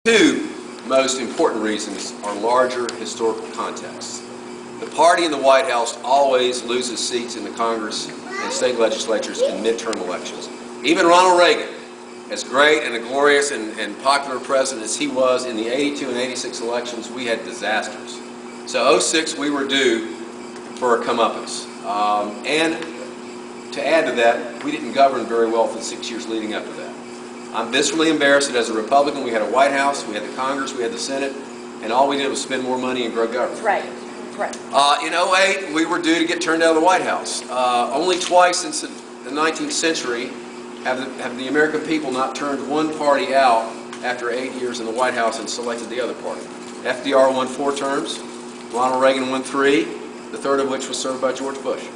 Two most important reasons are larger historical contexts. The party in the White House always loses seats in the Congress and state legislatures in midterm elections. Even Ronald Reagan, as great and a glorious and popular president as he was in the 82 and 86 elections, we had disasters. So 06 we were due for a comeuppance. And to add to that, we didn't govern very well for the 6 years leading up to that. I'm viscerally embarrassed that as a Republican we had a White House, we had the Congress, we had the Senate, and all we did was spend more money and grow government. Right, right. In 08 we were due to get turned out of the White House. Only twice since the 19th century have the American people not turned one party out after 8 years in the White House and selected the other party. FDR won 4 terms, Ronald Reagan won 3, the third of which was served by George Bush.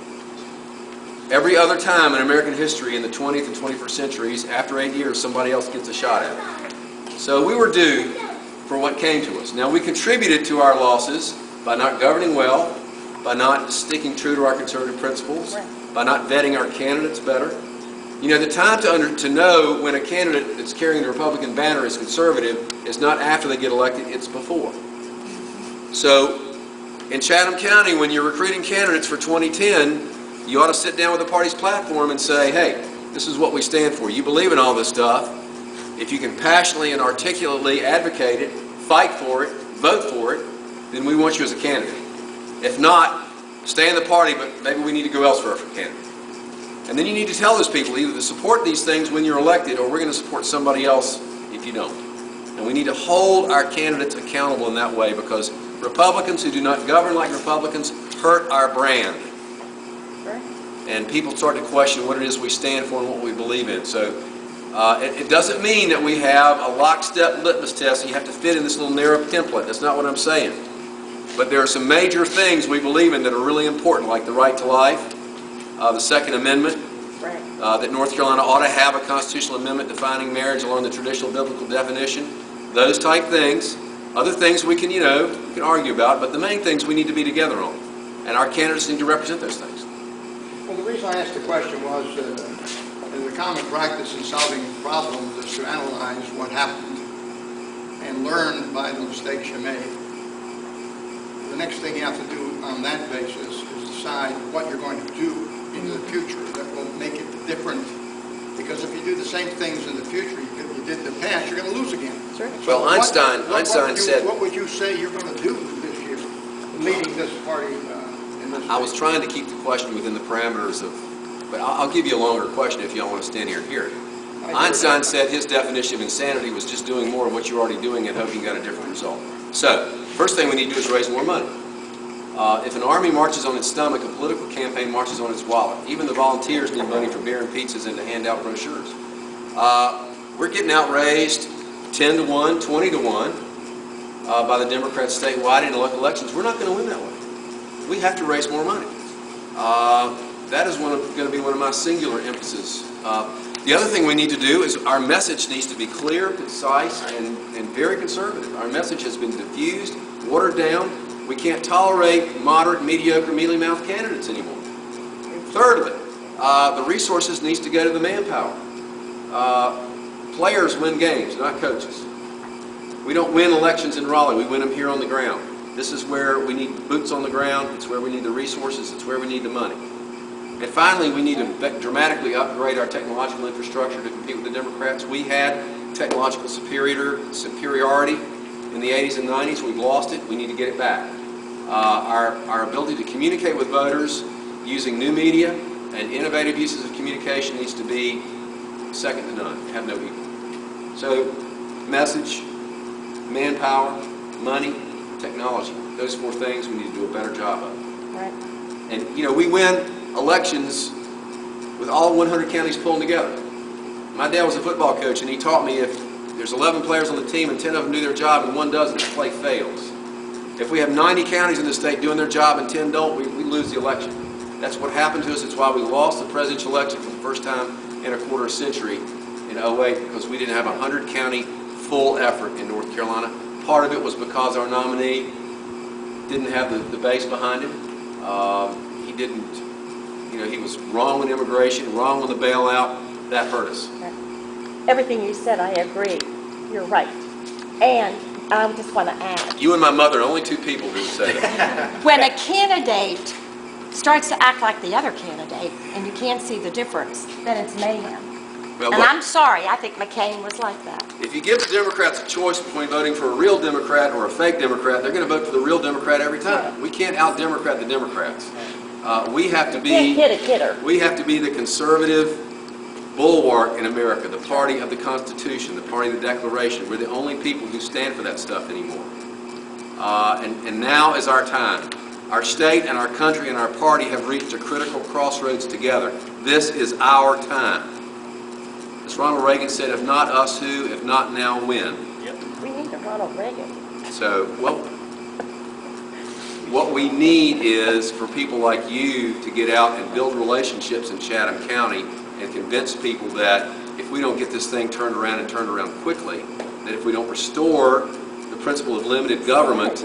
Every other time in American history in the 20th and 21st centuries, after 8 years, somebody else gets a shot at it. So we were due for what came to us. Now we contributed to our losses by not governing well, by not sticking true to our conservative principles, by not vetting our candidates better. You know, the time to know when a candidate that's carrying the Republican banner is conservative is not after they get elected, it's before. So in Chatham County, when you're recruiting candidates for 2010, you ought to sit down with the party's platform and say, hey, this is what we stand for. You believe in all this stuff. If you can passionately and articulately advocate it, fight for it, vote for it, then we want you as a candidate. If not, stay in the party, but maybe we need to go elsewhere for candidate. And then you need to tell those people either to support these things when you're elected or we're going to support somebody else if you don't. And we need to hold our candidates accountable in that way because Republicans who do not govern like Republicans hurt our brand. And people start to question what it is we stand for and what we believe in. So it doesn't mean that we have a lockstep litmus test and you have to fit in this little narrow template. That's not what I'm saying. But there are some major things we believe in that are really important, like the right to life, the Second Amendment, that North Carolina ought to have a constitutional amendment defining marriage along the traditional biblical definition, those type things. Other things we can, we can argue about, but the main things we need to be together on. And our candidates need to represent those things. Well, the reason I asked the question was the common practice in solving problems is to analyze what happened and learn by the mistakes you made. The next thing you have to do on that basis is decide what you're going to do in the future that will make it different. Because if you do the same things in the future you did in the past, you're going to lose again. Sure. So well, Einstein said... What would you say you're going to do this year, leading this party in this I was trying to keep the question within the parameters of... But I'll give you a longer question if y'all want to stand here and hear it. Einstein said his definition of insanity was just doing more of what you're already doing and hoping you got a different result. So, first thing we need to do is raise more money. If an army marches on its stomach, a political campaign marches on its wallet. Even the volunteers need money for beer and pizzas and to hand out brochures. We're getting outraised 10 to 1, 20 to 1 by the Democrats statewide in local elections. We're not going to win that way. We have to raise more money. That is going to be one of my singular emphases. The other thing we need to do is our message needs to be clear, concise, and very conservative. Our message has been diffused, watered down. We can't tolerate moderate, mediocre, mealy-mouthed candidates anymore. Thirdly, the resources needs to go to the manpower. Players win games, not coaches. We don't win elections in Raleigh, we win them here on the ground. This is where we need boots on the ground, it's where we need the resources, it's where we need the money. And finally, we need to dramatically upgrade our technological infrastructure to compete with the Democrats. We had technological superiority in the 80s and 90s. We've lost it. We need to get it back. Our ability to communicate with voters using new media and innovative uses of communication needs to be second to none, have no equal. So, message, manpower, money, technology. Those 4 things we need to do a better job of. Right. And, we win elections with all 100 counties pulling together. My dad was a football coach and he taught me if there's 11 players on the team and 10 of them do their job and 1 doesn't, the play fails. If we have 90 counties in the state doing their job and 10 don't, we lose the election. That's what happened to us. It's why we lost the presidential election for the first time in a quarter century in 08 because we didn't have a 100 county full effort in North Carolina. Part of it was because our nominee didn't have the base behind him. He didn't... he was wrong on immigration, wrong on the bailout. That hurt us. Everything you said, I agree. You're right. And I just want to add, You and my mother are only two people who say that. when a candidate starts to act like the other candidate, and you can't see the difference, then it's mayhem. Well, And look, I'm sorry, I think McCain was like that. if you give the Democrats a choice between voting for a real Democrat or a fake Democrat, they're going to vote for the real Democrat every time. We can't out-Democrat the Democrats. We have to Can't be, hit a kidder. we have to be the conservative bulwark in America, the party of the Constitution, the party of the Declaration. We're the only people who stand for that stuff anymore. And now is our time. Our state and our country and our party have reached a critical crossroads together. This is our time. As Ronald Reagan said, if not us, who? If not now, when? We need a Ronald Reagan. So, well, what we need is for people like you to get out and build relationships in Chatham County and convince people that if we don't get this thing turned around and turned around quickly, that if we don't restore the principle of limited government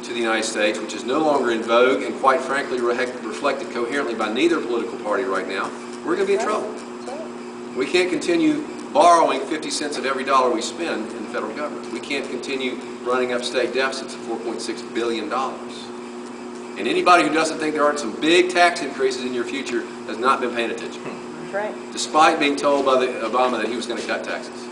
to the United States, which is no longer in vogue and quite frankly reflected coherently by neither political party right now, we're going to be in trouble. We can't continue borrowing 50 cents of every dollar we spend in the federal government. We can't continue running up state deficits of $4.6 billion. And anybody who doesn't think there aren't some big tax increases in your future has not been paying attention. That's right. Despite being told by Obama that he was going to cut taxes.